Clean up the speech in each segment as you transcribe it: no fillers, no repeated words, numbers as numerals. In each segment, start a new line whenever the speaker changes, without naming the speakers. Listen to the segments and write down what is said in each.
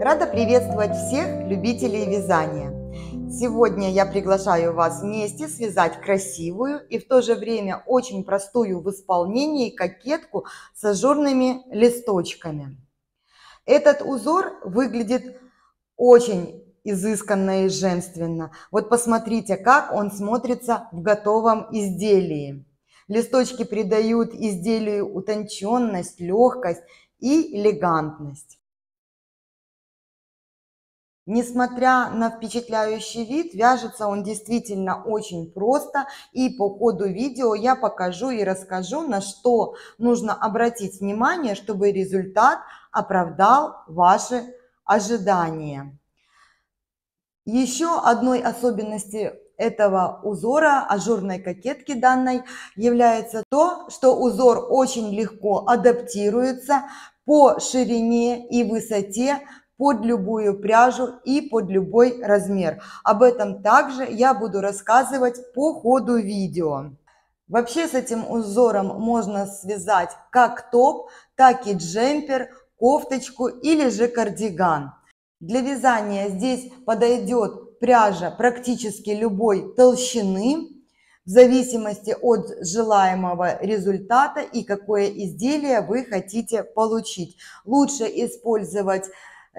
Рада приветствовать всех любителей вязания. Сегодня я приглашаю вас вместе связать красивую и в то же время очень простую в исполнении кокетку с ажурными листочками. Этот узор выглядит очень изысканно и женственно. Вот посмотрите, как он смотрится в готовом изделии. Листочки придают изделию утонченность, легкость и элегантность. Несмотря на впечатляющий вид, вяжется он действительно очень просто, и по ходу видео я покажу и расскажу, на что нужно обратить внимание, чтобы результат оправдал ваши ожидания. Еще одной особенностью этого узора, ажурной кокетки данной, является то, что узор очень легко адаптируется по ширине и высоте под любую пряжу и под любой размер. Об этом также я буду рассказывать по ходу видео. Вообще с этим узором можно связать как топ, так и джемпер, кофточку или же кардиган. Для вязания здесь подойдет пряжа практически любой толщины, в зависимости от желаемого результата и какое изделие вы хотите получить. Лучше использовать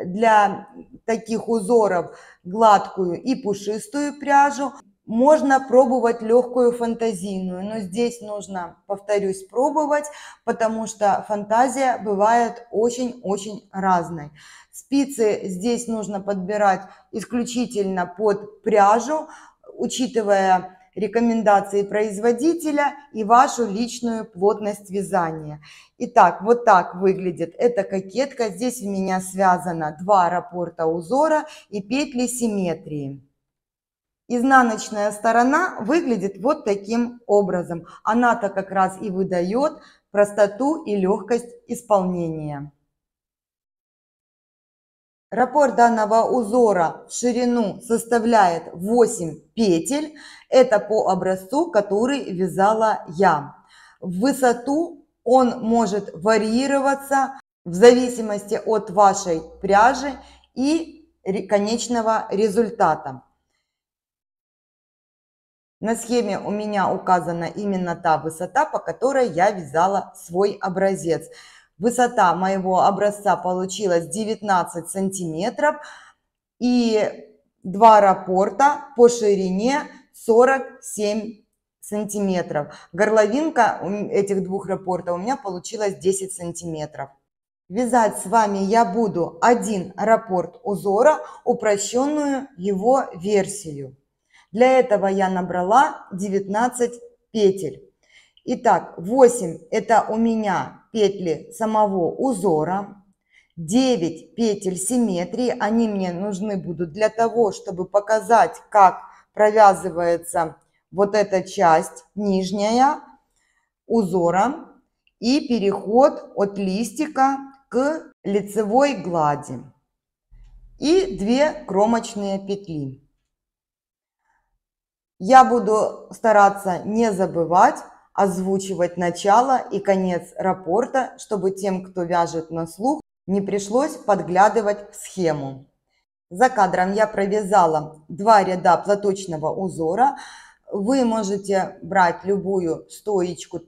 для таких узоров гладкую и пушистую пряжу. Можно пробовать легкую фантазийную, но здесь нужно, повторюсь, пробовать, потому что фантазия бывает очень-очень разной. Спицы здесь нужно подбирать исключительно под пряжу, учитывая рекомендации производителя и вашу личную плотность вязания. Итак, вот так выглядит эта кокетка. Здесь у меня связано 2 раппорта узора и петли симметрии. Изнаночная сторона выглядит вот таким образом. Она-то как раз и выдает простоту и легкость исполнения. Раппорт данного узора в ширину составляет 8 петель. Это по образцу, который вязала я. В высоту он может варьироваться в зависимости от вашей пряжи и конечного результата. На схеме у меня указана именно та высота, по которой я вязала свой образец. Высота моего образца получилась 19 сантиметров и 2 раппорта по ширине 47 сантиметров. Горловинка этих 2 раппортов у меня получилась 10 сантиметров. Вязать с вами я буду один раппорт узора, упрощенную его версию. Для этого я набрала 19 петель. Итак, 8 это у меня петли самого узора, 9 петель симметрии, они мне нужны будут для того, чтобы показать, как провязывается вот эта часть нижняя узора и переход от листика к лицевой глади. И 2 кромочные петли. Я буду стараться не забывать озвучивать начало и конец раппорта, чтобы тем, кто вяжет на слух, не пришлось подглядывать в схему. За кадром я провязала 2 ряда платочного узора. Вы можете брать любую стоечку,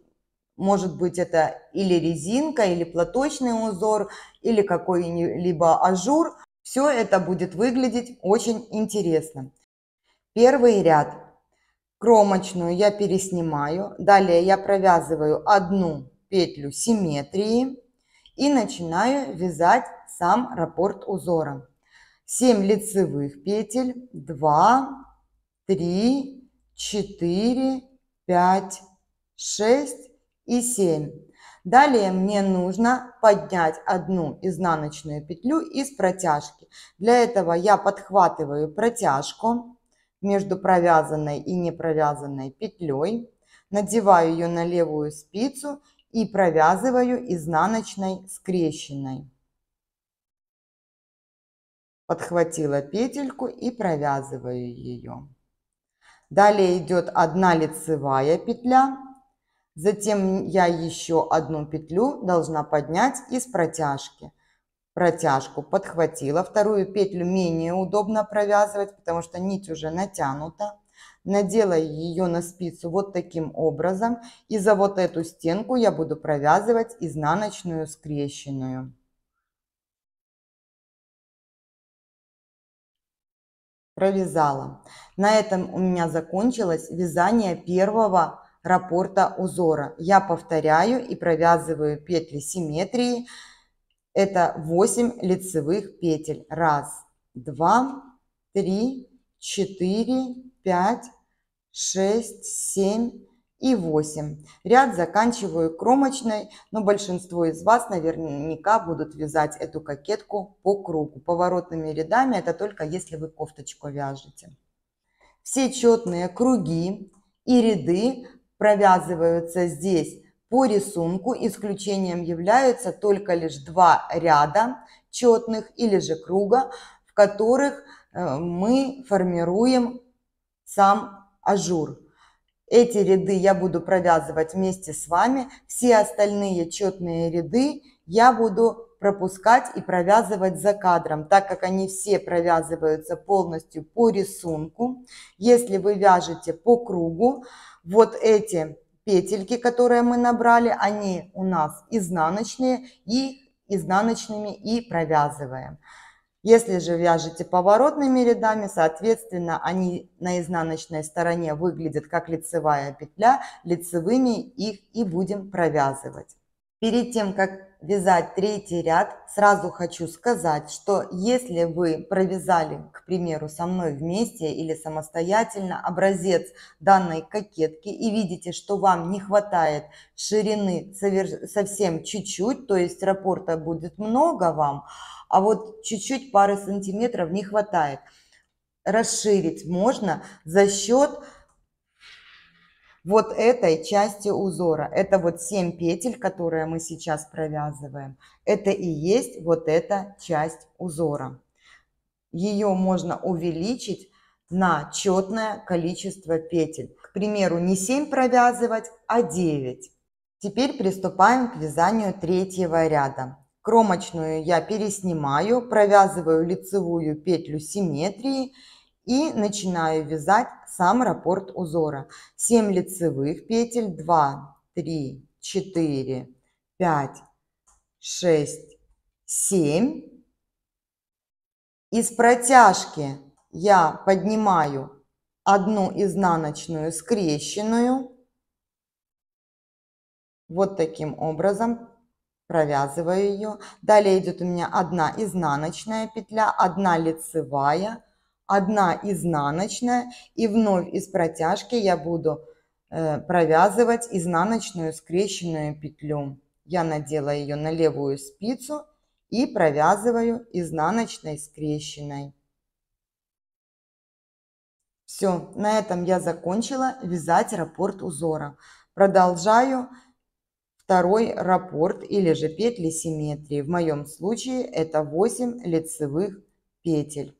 может быть это или резинка, или платочный узор, или какой-либо ажур. Все это будет выглядеть очень интересно. Первый ряд. Кромочную я переснимаю, далее я провязываю 1 петлю симметрии и начинаю вязать сам раппорт узора. 7 лицевых петель, 2, 3, 4, 5, 6 и 7. Далее мне нужно поднять 1 изнаночную петлю из протяжки. Для этого я подхватываю протяжку между провязанной и не провязанной петлей, надеваю ее на левую спицу и провязываю изнаночной скрещенной. Подхватила петельку и провязываю ее. Далее идет 1 лицевая петля, затем я еще 1 петлю должна поднять из протяжки. протяжку, подхватила. Вторую петлю менее удобно провязывать, потому что нить уже натянута. Надела ее на спицу вот таким образом. И за вот эту стенку я буду провязывать изнаночную скрещенную. Провязала. На этом у меня закончилось вязание первого раппорта узора. Я повторяю и провязываю петли симметрии. Это 8 лицевых петель. 1, 2, 3, 4, 5, 6, 7 и 8. Ряд заканчиваю кромочной, но большинство из вас наверняка будут вязать эту кокетку по кругу. Поворотными рядами это только если вы кофточку вяжете. Все четные круги и ряды провязываются здесь по рисунку. Исключением являются только лишь 2 ряда четных или же круга, в которых мы формируем сам ажур. Эти ряды я буду провязывать вместе с вами. Все остальные четные ряды я буду пропускать и провязывать за кадром, так как они все провязываются полностью по рисунку. Если вы вяжете по кругу, вот эти петельки, которые мы набрали, они у нас изнаночные, и изнаночными и провязываем. Если же вяжете поворотными рядами, соответственно, они на изнаночной стороне выглядят как лицевая петля, лицевыми их и будем провязывать. Перед тем, как вязать третий ряд, сразу хочу сказать, что если вы провязали, к примеру, со мной вместе или самостоятельно образец данной кокетки и видите, что вам не хватает ширины совсем чуть-чуть, то есть раппорта будет много вам, а вот чуть-чуть пары сантиметров не хватает, расширить можно за счет вот этой части узора. Это вот 7 петель, которые мы сейчас провязываем. Это и есть вот эта часть узора. Ее можно увеличить на четное количество петель. К примеру, не 7 провязывать, а 9. Теперь приступаем к вязанию третьего ряда. Кромочную я переснимаю, провязываю лицевую петлю симметрии и начинаю вязать сам раппорт узора. 7 лицевых петель, 2, 3, 4, 5, 6, 7. Из протяжки я поднимаю одну изнаночную скрещенную. Вот таким образом провязываю ее. Далее идет у меня одна изнаночная петля, одна лицевая, одна изнаночная, и вновь из протяжки я буду провязывать изнаночную скрещенную петлю. Я надела ее на левую спицу и провязываю изнаночной скрещенной. Все, на этом я закончила вязать раппорт узора. Продолжаю второй раппорт или же петли симметрии. В моем случае это 8 лицевых петель.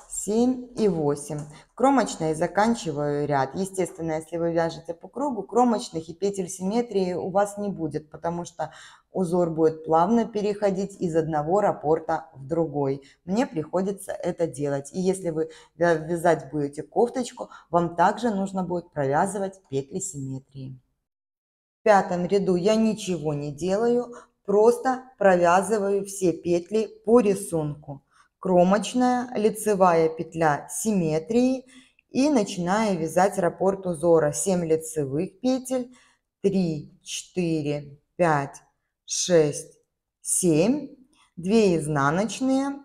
7 и 8. Кромочной заканчиваю ряд. Естественно, если вы вяжете по кругу, кромочных и петель симметрии у вас не будет, потому что узор будет плавно переходить из одного раппорта в другой. Мне приходится это делать. И если вы вязать будете кофточку, вам также нужно будет провязывать петли симметрии. В пятом ряду я ничего не делаю, просто провязываю все петли по рисунку. Кромочная, лицевая петля симметрии и начинаю вязать раппорт узора. 7 лицевых петель, 3, 4, 5, 6, 7, 2 изнаночные,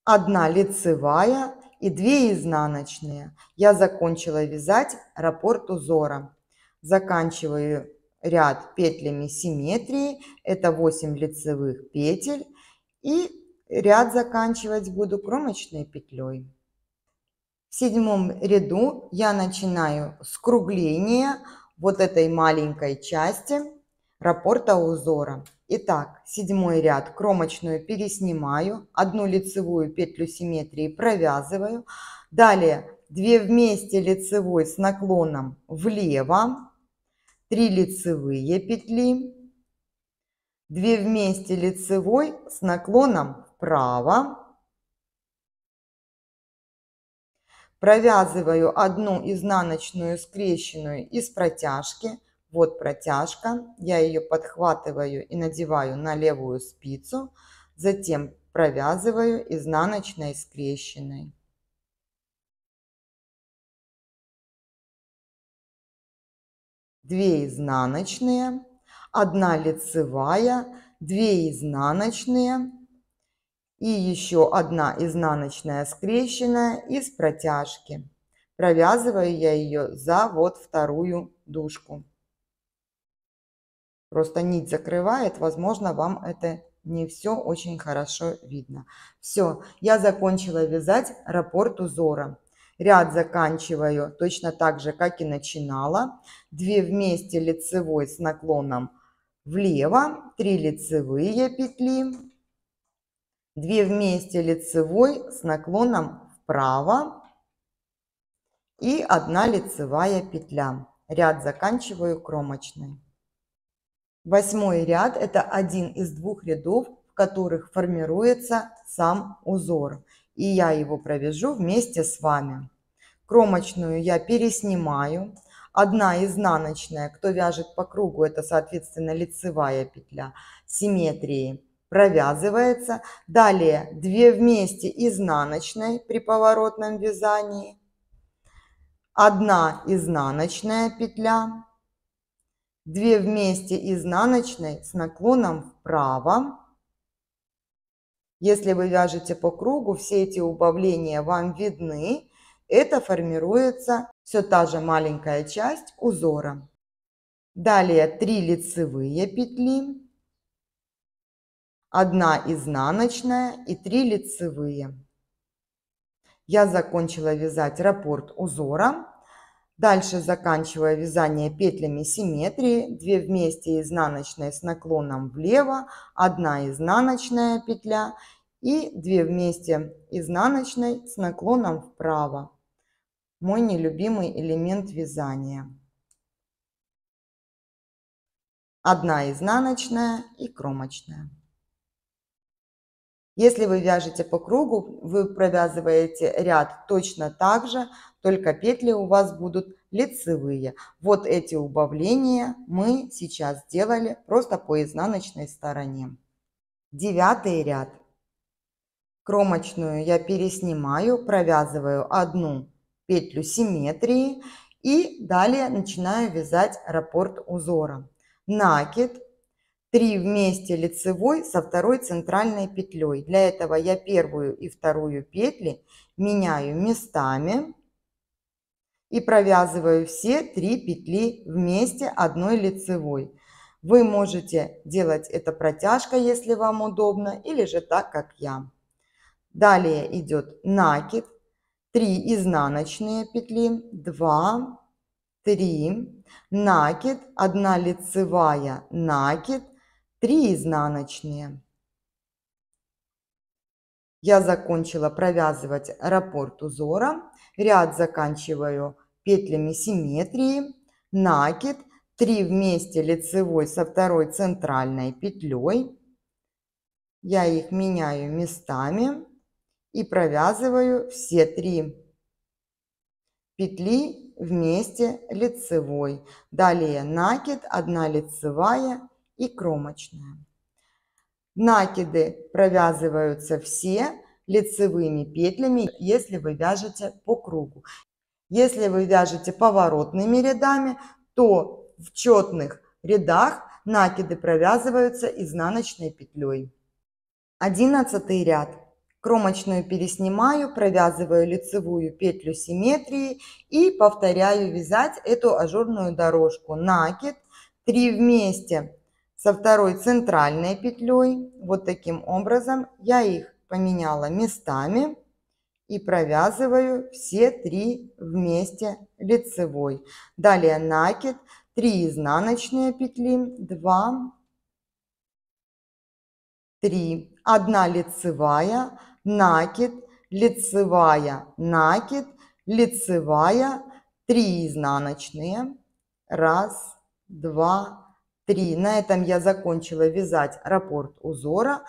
1 лицевая и 2 изнаночные. Я закончила вязать раппорт узора. Заканчиваю ряд петлями симметрии, это 8 лицевых петель, и ряд заканчивать буду кромочной петлей. В седьмом ряду я начинаю скругление вот этой маленькой части раппорта узора. Итак, седьмой ряд, кромочную переснимаю, одну лицевую петлю симметрии провязываю, далее 2 вместе лицевой с наклоном влево, 3 лицевые петли, 2 вместе лицевой с наклоном вправо. Провязываю одну изнаночную скрещенную из протяжки. Вот протяжка. Я ее подхватываю и надеваю на левую спицу. Затем провязываю изнаночной скрещенной. 2 изнаночные, 1 лицевая, 2 изнаночные и еще 1 изнаночная скрещенная из протяжки. Провязываю я ее за вот вторую дужку. Просто нить закрывает, возможно, вам это не все очень хорошо видно. Все, я закончила вязать раппорт узора. Ряд заканчиваю точно так же, как и начинала. 2 вместе лицевой с наклоном влево, 3 лицевые петли, 2 вместе лицевой с наклоном вправо и 1 лицевая петля. Ряд заканчиваю кромочной. 8 ряд – это один из 2 рядов, в которых формируется сам узор. И я его провяжу вместе с вами. Кромочную я переснимаю. 1 изнаночная, кто вяжет по кругу, это соответственно лицевая петля симметрии, провязывается. Далее 2 вместе изнаночной при поворотном вязании. 1 изнаночная петля. 2 вместе изнаночной с наклоном вправо. Если вы вяжете по кругу, все эти убавления вам видны. Это формируется все та же маленькая часть узора. Далее 3 лицевые петли, 1 изнаночная и 3 лицевые. Я закончила вязать раппорт узора. Дальше заканчиваю вязание петлями симметрии. 2 вместе изнаночной с наклоном влево, 1 изнаночная петля и 2 вместе изнаночной с наклоном вправо. Мой нелюбимый элемент вязания. 1 изнаночная и кромочная. Если вы вяжете по кругу, вы провязываете ряд точно так же, только петли у вас будут лицевые. Вот эти убавления мы сейчас сделали просто по изнаночной стороне. 9 ряд. Кромочную я переснимаю, провязываю 1 петлю симметрии и далее начинаю вязать раппорт узора. Накид. 3 вместе лицевой со 2 центральной петлей. Для этого я 1 и 2 петли меняю местами и провязываю все 3 петли вместе 1 лицевой. Вы можете делать это протяжкой, если вам удобно, или же так, как я. Далее идет накид, 3 изнаночные петли, 2, 3, накид, 1 лицевая, накид, 3 изнаночные. Я закончила провязывать раппорт узора. Ряд заканчиваю петлями симметрии. Накид, 3 вместе лицевой со 2 центральной петлей. Я их меняю местами и провязываю все 3 петли вместе лицевой. Далее накид, 1 лицевая и кромочная. Накиды провязываются все лицевыми петлями, если вы вяжете по кругу. Если вы вяжете поворотными рядами, то в четных рядах накиды провязываются изнаночной петлей. 11 ряд. Кромочную переснимаю, провязываю лицевую петлю симметрии и повторяю вязать эту ажурную дорожку. Накид, 3 вместе со 2 центральной петлей. Вот таким образом я их поменяла местами и провязываю все 3 вместе лицевой. Далее накид, 3 изнаночные петли, 2, 3, 1 лицевая, накид, лицевая, накид, лицевая, 3 изнаночные, 1, 2, 3. На этом я закончила вязать раппорт узора.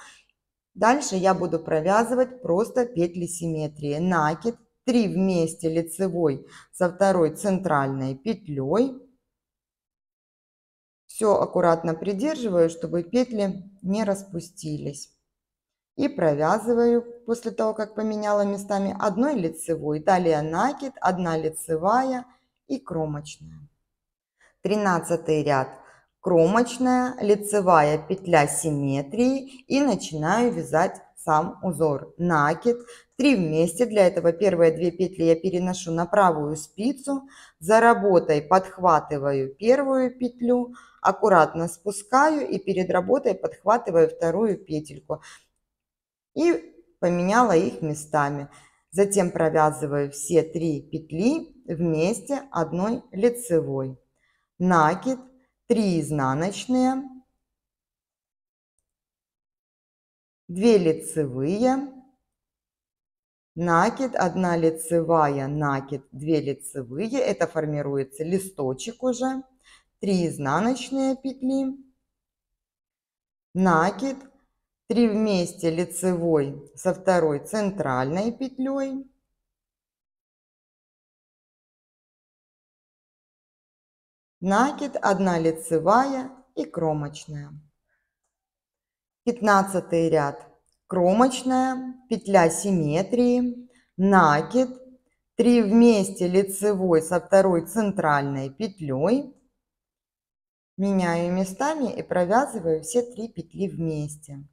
Дальше я буду провязывать просто петли симметрии. Накид, 3 вместе лицевой со второй центральной петлей. Все аккуратно придерживаю, чтобы петли не распустились. И провязываю после того, как поменяла местами, одной лицевой. Далее накид, 1 лицевая и кромочная. 13 ряд. Кромочная, лицевая петля симметрии и начинаю вязать сам узор. Накид, 3 вместе. Для этого первые 2 петли я переношу на правую спицу. За работой подхватываю первую петлю, аккуратно спускаю и перед работой подхватываю вторую петельку. И поменяла их местами. Затем провязываю все 3 петли вместе одной лицевой. Накид, 3 изнаночные, 2 лицевые, накид, 1 лицевая, накид, 2 лицевые. Это формируется листочек уже. 3 изнаночные петли, накид, 3 вместе лицевой со второй центральной петлей, накид, 1 лицевая и кромочная. 15 ряд. Кромочная, петля симметрии, накид, 3 вместе лицевой со второй центральной петлей. Меняю местами и провязываю все 3 петли вместе.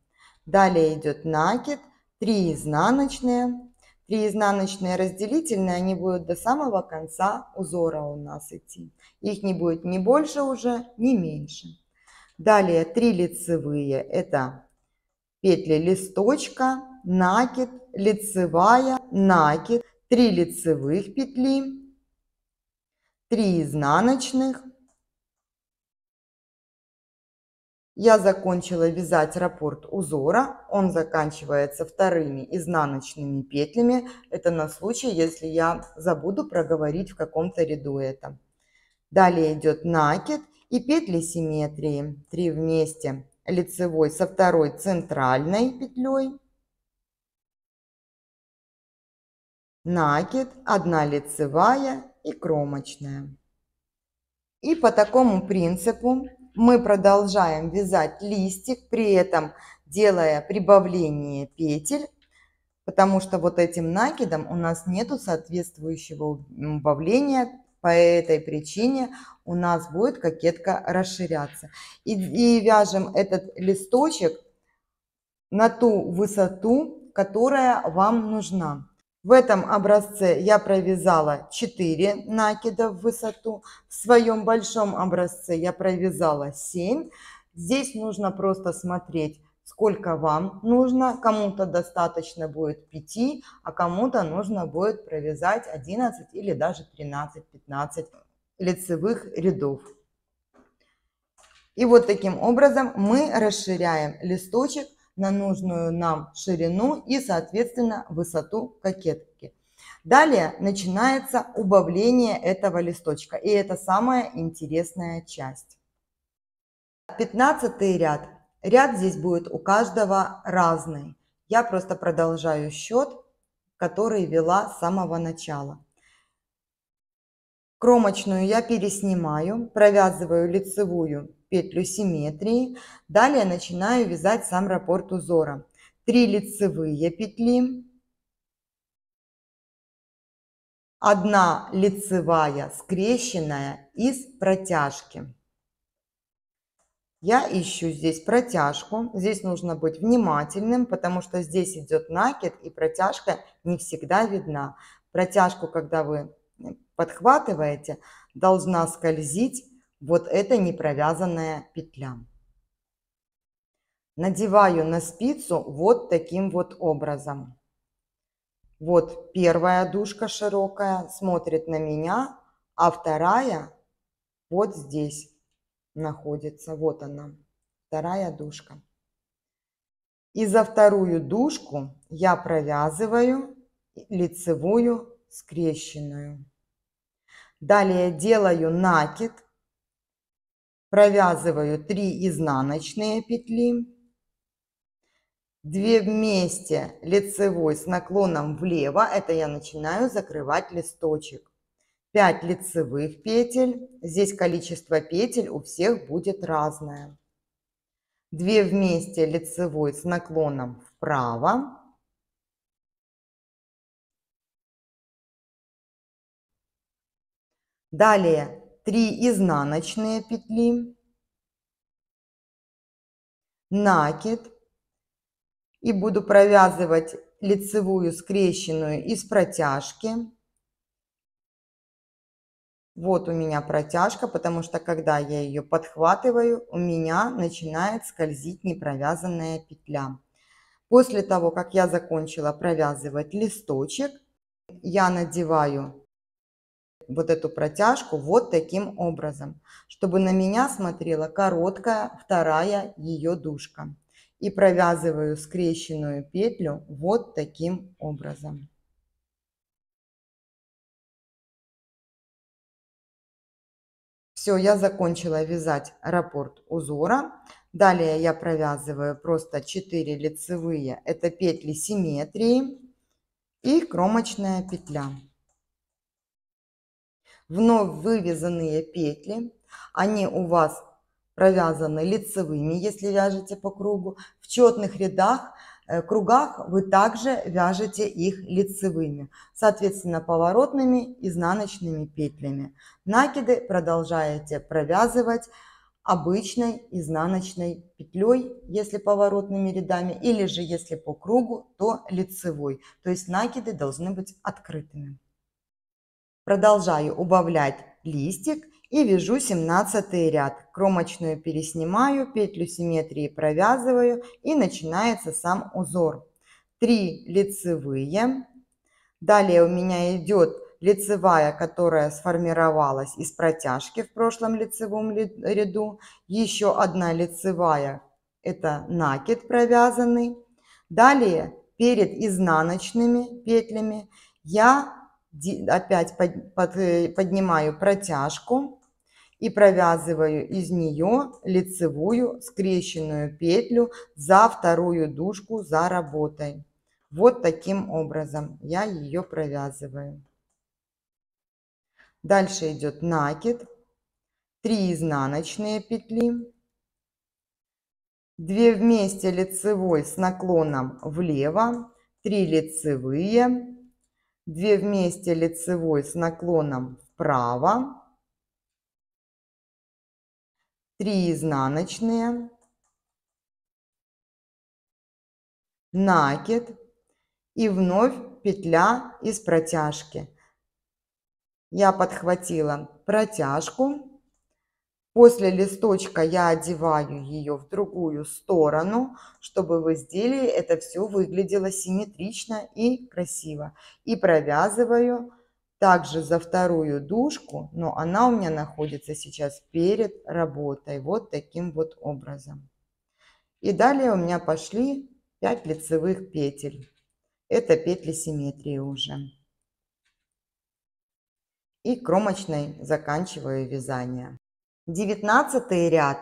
Далее идет накид, 3 изнаночные. 3 изнаночные разделительные, они будут до самого конца узора у нас идти. Их не будет ни больше уже, ни меньше. Далее 3 лицевые, это петли листочка, накид, лицевая, накид, 3 лицевых петли, 3 изнаночных. Я закончила вязать раппорт узора. Он заканчивается вторыми изнаночными петлями. Это на случай, если я забуду проговорить в каком-то ряду это. Далее идет накид и петли симметрии. 3 вместе лицевой со второй центральной петлей. Накид, 1 лицевая и кромочная. И по такому принципу мы продолжаем вязать листик, при этом делая прибавление петель, потому что вот этим накидом у нас нету соответствующего убавления. По этой причине у нас будет кокетка расширяться. И вяжем этот листочек на ту высоту, которая вам нужна. В этом образце я провязала 4 накида в высоту. В своем большом образце я провязала 7. Здесь нужно просто смотреть, сколько вам нужно. Кому-то достаточно будет 5, а кому-то нужно будет провязать 11 или даже 13-15 лицевых рядов. И вот таким образом мы расширяем листочек на нужную нам ширину и, соответственно, высоту кокетки. Далее начинается убавление этого листочка, и это самая интересная часть. 15 ряд. Ряд здесь будет у каждого разный. Я просто продолжаю счет, который вела с самого начала. Кромочную я переснимаю, провязываю лицевую петлю симметрии. Далее начинаю вязать сам раппорт узора. 3 лицевые петли, 1 лицевая скрещенная из протяжки. Я ищу здесь протяжку. Здесь нужно быть внимательным, потому что здесь идет накид, и протяжка не всегда видна. Протяжку, когда вы подхватываете, должна скользить вот эта непровязанная петля. Надеваю на спицу вот таким вот образом. Вот первая дужка широкая смотрит на меня, а вторая вот здесь находится. Вот она, вторая дужка. И за вторую дужку я провязываю лицевую скрещенную. Далее делаю накид провязываю 3 изнаночные петли, 2 вместе лицевой с наклоном влево, это я начинаю закрывать листочек. 5 лицевых петель, здесь количество петель у всех будет разное. 2 вместе лицевой с наклоном вправо, далее 3 изнаночные петли, накид, и буду провязывать лицевую скрещенную из протяжки. Вот у меня протяжка, потому что когда я ее подхватываю, у меня начинает скользить непровязанная петля. После того, как я закончила провязывать листочек, я надеваю вот эту протяжку вот таким образом, чтобы на меня смотрела короткая вторая ее дужка. И провязываю скрещенную петлю вот таким образом. Все, я закончила вязать раппорт узора. Далее я провязываю просто 4 лицевые, это петли симметрии и кромочная петля. Вновь вывязанные петли, они у вас провязаны лицевыми, если вяжете по кругу. В четных рядах, кругах вы также вяжете их лицевыми, соответственно поворотными изнаночными петлями. Накиды продолжаете провязывать обычной изнаночной петлей, если поворотными рядами, или же если по кругу, то лицевой. То есть накиды должны быть открытыми. Продолжаю убавлять листик и вяжу 17 ряд. Кромочную переснимаю, петлю симметрии провязываю и начинается сам узор. 3 лицевые. Далее у меня идет лицевая, которая сформировалась из протяжки в прошлом лицевом ряду. Еще одна лицевая, это накид провязанный. Далее перед изнаночными петлями я опять поднимаю протяжку и провязываю из нее лицевую скрещенную петлю за вторую дужку за работой. Вот таким образом я ее провязываю. Дальше идет накид, 3 изнаночные петли, 2 вместе лицевой с наклоном влево, 3 лицевые, 2 вместе лицевой с наклоном вправо, 3 изнаночные, накид и вновь петля из протяжки. Я подхватила протяжку. После листочка я одеваю ее в другую сторону, чтобы в изделии это все выглядело симметрично и красиво. И провязываю также за вторую дужку, но она у меня находится сейчас перед работой. Вот таким вот образом. И далее у меня пошли 5 лицевых петель. Это петли симметрии уже. И кромочной заканчиваю вязание. 19 ряд.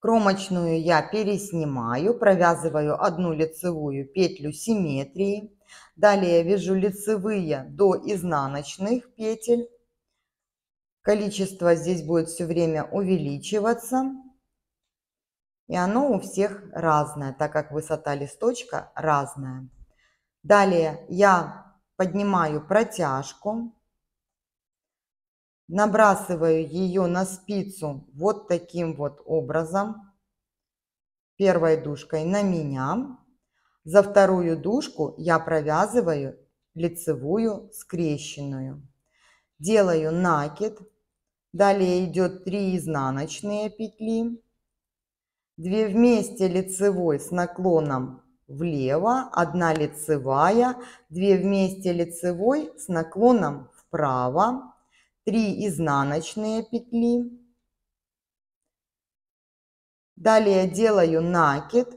Кромочную я переснимаю, провязываю одну лицевую петлю симметрии. Далее вяжу лицевые до изнаночных петель. Количество здесь будет все время увеличиваться. И оно у всех разное, так как высота листочка разная. Далее я поднимаю протяжку. Набрасываю ее на спицу вот таким вот образом. Первой дужкой на меня. За вторую дужку я провязываю лицевую скрещенную. Делаю накид. Далее идет 3 изнаночные петли. 2 вместе лицевой с наклоном влево. 1 лицевая. 2 вместе лицевой с наклоном вправо. 3 изнаночные петли. Далее делаю накид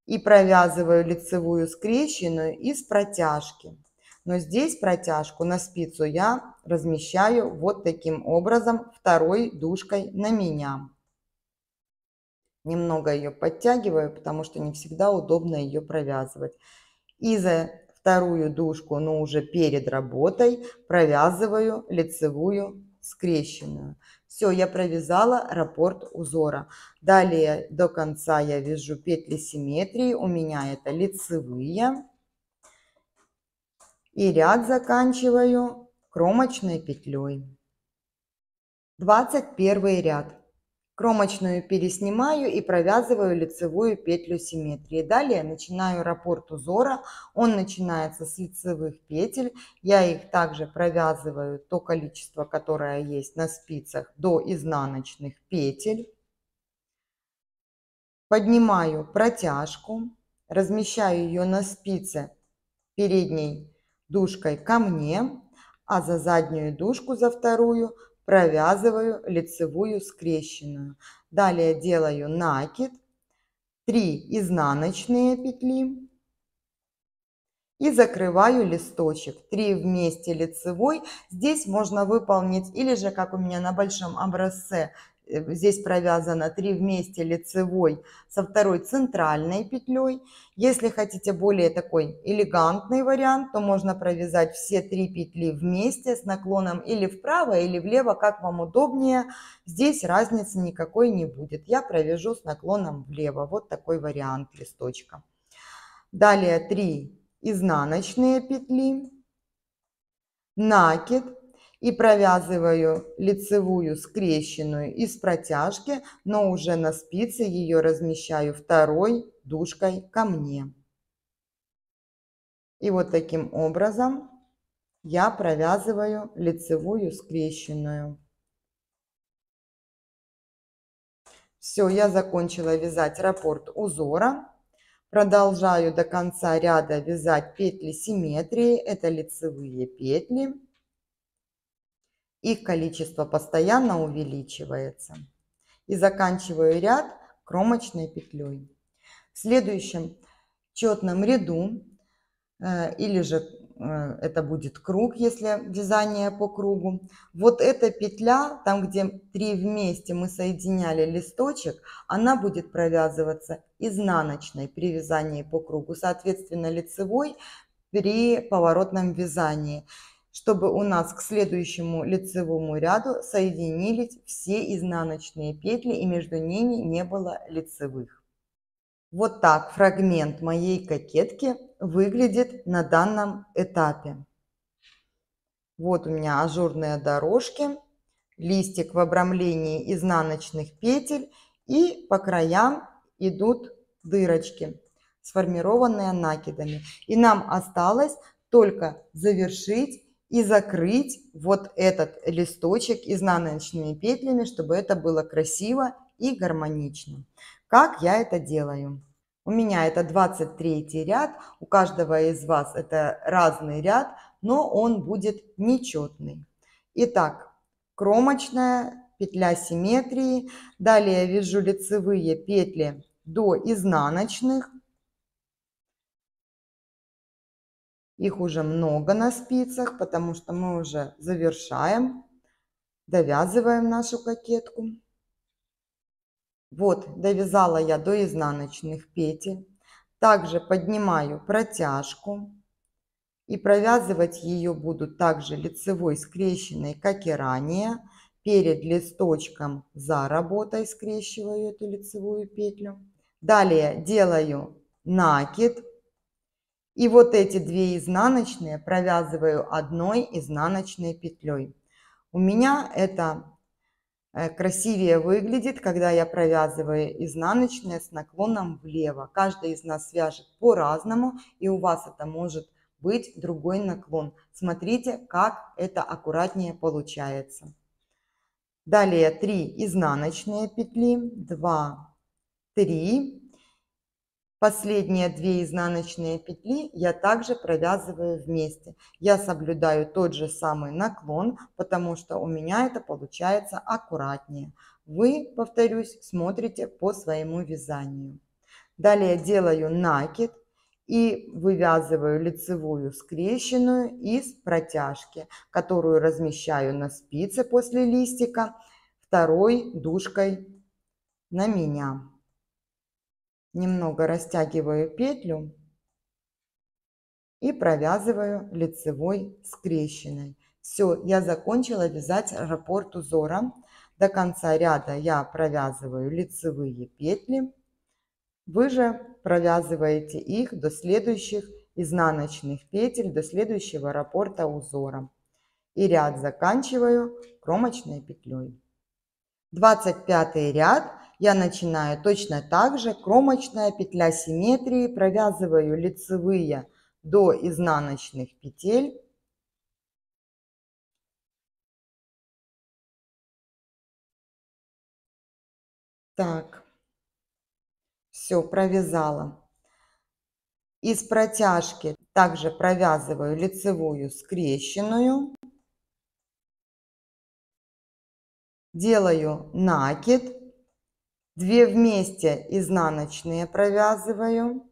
и провязываю лицевую скрещенную из протяжки. Но здесь протяжку на спицу я размещаю вот таким образом второй дужкой на меня. Немного ее подтягиваю, потому что не всегда удобно ее провязывать. И за вторую дужку, но уже перед работой, провязываю лицевую скрещенную. Все, я провязала раппорт узора. Далее до конца я вяжу петли симметрии, у меня это лицевые. И ряд заканчиваю кромочной петлей. 21 ряд. Кромочную переснимаю и провязываю лицевую петлю симметрии. Далее начинаю раппорт узора. Он начинается с лицевых петель. Я их также провязываю то количество, которое есть на спицах, до изнаночных петель. Поднимаю протяжку, размещаю ее на спице передней дужкой ко мне, а за заднюю дужку, за вторую, провязываю лицевую скрещенную. Далее делаю накид, 3 изнаночные петли и закрываю листочек. 3 вместе лицевой. Здесь можно выполнить, или же, как у меня на большом образце, здесь провязано 3 вместе лицевой со второй центральной петлей. Если хотите более такой элегантный вариант, то можно провязать все 3 петли вместе с наклоном или вправо, или влево, как вам удобнее. Здесь разницы никакой не будет. Я провяжу с наклоном влево. Вот такой вариант листочка. Далее 3 изнаночные петли, накид. И провязываю лицевую скрещенную из протяжки, но уже на спице ее размещаю второй дужкой ко мне. И вот таким образом я провязываю лицевую скрещенную. Все, я закончила вязать раппорт узора. Продолжаю до конца ряда вязать петли симметрии. Это лицевые петли. Их количество постоянно увеличивается. И заканчиваю ряд кромочной петлей. В следующем четном ряду, или же это будет круг, если вязание по кругу, вот эта петля, там где 3 вместе мы соединяли листочек, она будет провязываться изнаночной при вязании по кругу, соответственно лицевой при поворотном вязании, чтобы у нас к следующему лицевому ряду соединились все изнаночные петли и между ними не было лицевых. Вот так фрагмент моей кокетки выглядит на данном этапе. Вот у меня ажурные дорожки, листик в обрамлении изнаночных петель, и по краям идут дырочки, сформированные накидами. И нам осталось только завершить и закрыть вот этот листочек изнаночными петлями, чтобы это было красиво и гармонично. Как я это делаю? У меня это 23 ряд, у каждого из вас это разный ряд, но он будет нечетный. Итак, кромочная петля симметрии, далее вяжу лицевые петли до изнаночных. Их уже много на спицах, потому что мы уже завершаем, довязываем нашу кокетку. Вот, довязала я до изнаночных петель. Также поднимаю протяжку. И провязывать ее буду также лицевой скрещенной, как и ранее. Перед листочком за работой скрещиваю эту лицевую петлю. Далее делаю накид. И вот эти 2 изнаночные провязываю одной изнаночной петлей. У меня это красивее выглядит, когда я провязываю изнаночные с наклоном влево. Каждый из нас свяжет по-разному, и у вас это может быть другой наклон. Смотрите, как это аккуратнее получается. Далее 3 изнаночные петли, 2, 3. Последние 2 изнаночные петли я также провязываю вместе. Я соблюдаю тот же самый наклон, потому что у меня это получается аккуратнее. Вы, повторюсь, смотрите по своему вязанию. Далее делаю накид и вывязываю лицевую скрещенную из протяжки, которую размещаю на спице после листика второй дужкой на меня. Немного растягиваю петлю и провязываю лицевой скрещенной. Все, я закончила вязать раппорт узора. До конца ряда я провязываю лицевые петли. Вы же провязываете их до следующих изнаночных петель, до следующего раппорта узора. И ряд заканчиваю кромочной петлей. 25 ряд я начинаю точно так же. Кромочная петля симметрии, провязываю лицевые до изнаночных петель. Так, все, провязала. Из протяжки также провязываю лицевую скрещенную. Делаю накид. 2 вместе изнаночные провязываю.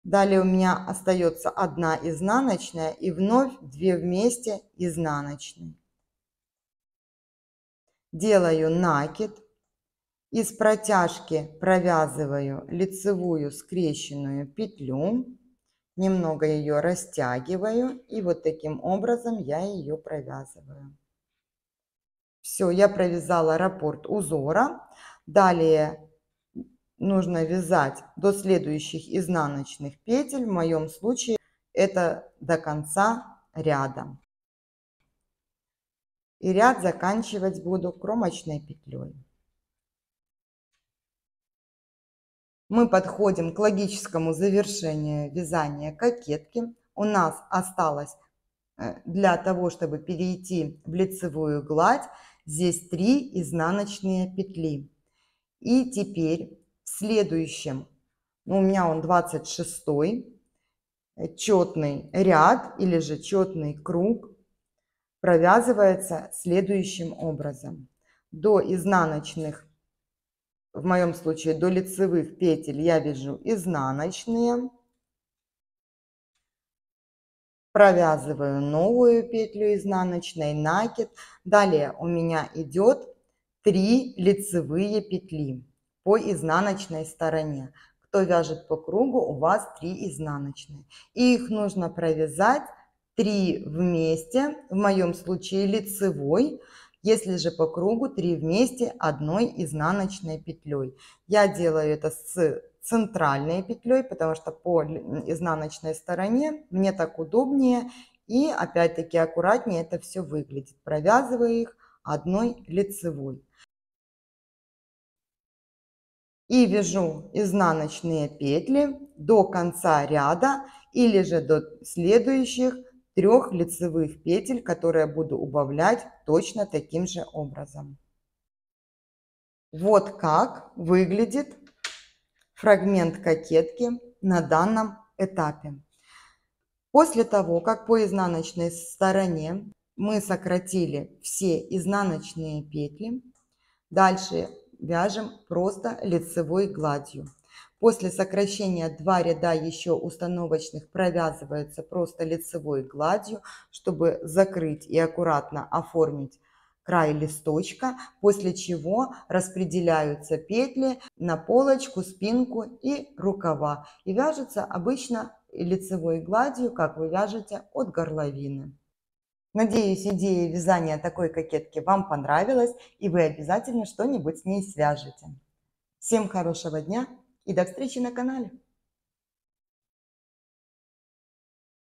Далее у меня остается 1 изнаночная и вновь 2 вместе изнаночные. Делаю накид. Из протяжки провязываю лицевую скрещенную петлю. Немного ее растягиваю. И вот таким образом я ее провязываю. Все, я провязала раппорт узора. Далее нужно вязать до следующих изнаночных петель. В моем случае это до конца ряда. И ряд заканчивать буду кромочной петлей. Мы подходим к логическому завершению вязания кокетки. У нас осталось для того, чтобы перейти в лицевую гладь, здесь 3 изнаночные петли. И теперь в следующем, у меня он 26-й, четный ряд или же четный круг провязывается следующим образом. До изнаночных, в моем случае до лицевых петель, я вяжу изнаночные. Провязываю новую петлю изнаночной, накид. Далее у меня идет 3 лицевые петли по изнаночной стороне. Кто вяжет по кругу, у вас 3 изнаночные. И их нужно провязать 3 вместе, в моем случае лицевой. Если же по кругу, 3 вместе одной изнаночной петлей. Я делаю это с центральной петлей, потому что по изнаночной стороне мне так удобнее и опять-таки аккуратнее это все выглядит. Провязываю их одной лицевой. И вяжу изнаночные петли до конца ряда или же до следующих 3 лицевых петель, которые буду убавлять точно таким же образом. Вот как выглядит фрагмент кокетки на данном этапе. После того, как по изнаночной стороне мы сократили все изнаночные петли, дальше вяжем просто лицевой гладью. После сокращения 2 ряда еще установочных провязывается просто лицевой гладью, чтобы закрыть и аккуратно оформить край листочка, после чего распределяются петли на полочку, спинку и рукава. И вяжется обычно лицевой гладью, как вы вяжете от горловины. Надеюсь, идея вязания такой кокетки вам понравилась, и вы обязательно что-нибудь с ней свяжете. Всем хорошего дня и до встречи на канале!